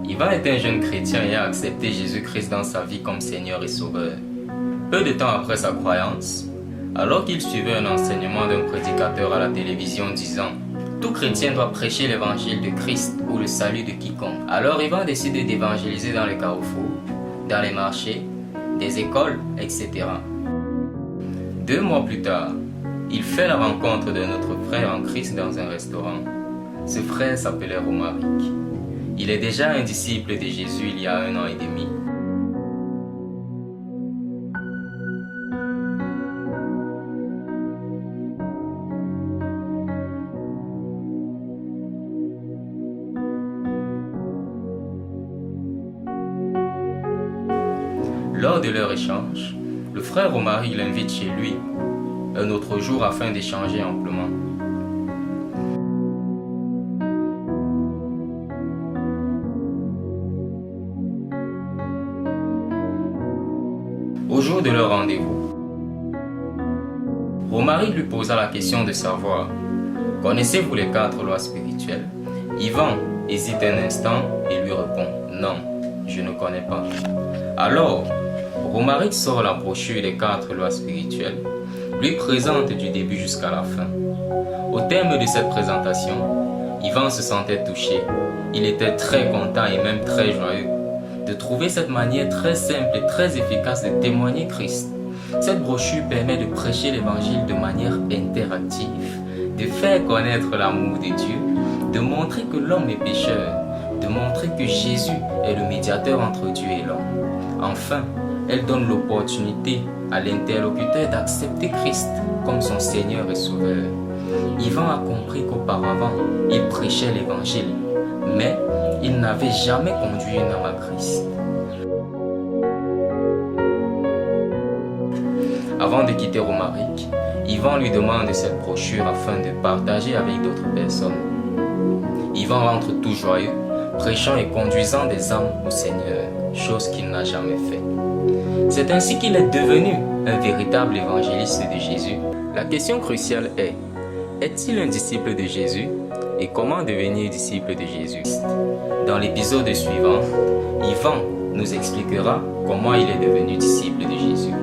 Ivan était un jeune chrétien et a accepté Jésus-Christ dans sa vie comme Seigneur et Sauveur. Peu de temps après sa croyance, alors qu'il suivait un enseignement d'un prédicateur à la télévision disant « Tout chrétien doit prêcher l'évangile de Christ ou le salut de quiconque », alors Ivan décide d'évangéliser dans les carrefours, dans les marchés, des écoles, etc. 2 mois plus tard, il fait la rencontre de notre frère en Christ dans un restaurant. Ce frère s'appelait Romaric. Il est déjà un disciple de Jésus il y a 1 an et demi. Lors de leur échange, le frère Romaric l'invite chez lui un autre jour afin d'échanger amplement. Au jour de leur rendez-vous, Romaric lui posa la question de savoir « Connaissez-vous les 4 lois spirituelles ?» Ivan hésite un instant et lui répond « Non, je ne connais pas. » Alors, Romaric sort la brochure des 4 lois spirituelles, lui présente du début jusqu'à la fin. Au terme de cette présentation, Ivan se sentait touché. Il était très content et même très joyeux de trouver cette manière très simple et très efficace de témoigner Christ. Cette brochure permet de prêcher l'évangile de manière interactive, de faire connaître l'amour de Dieu, de montrer que l'homme est pécheur, de montrer que Jésus est le médiateur entre Dieu et l'homme. Enfin, elle donne l'opportunité à l'interlocuteur d'accepter Christ comme son Seigneur et Sauveur. Ivan a compris qu'auparavant, il prêchait l'évangile, mais il n'avait jamais conduit une âme à Christ. Avant de quitter Romaric, Ivan lui demande cette brochure afin de partager avec d'autres personnes. Ivan rentre tout joyeux, prêchant et conduisant des âmes au Seigneur, chose qu'il n'a jamais fait. C'est ainsi qu'il est devenu un véritable évangéliste de Jésus. La question cruciale est-il un disciple de Jésus et comment devenir disciple de Jésus? Dans l'épisode suivant, Ivan nous expliquera comment il est devenu disciple de Jésus.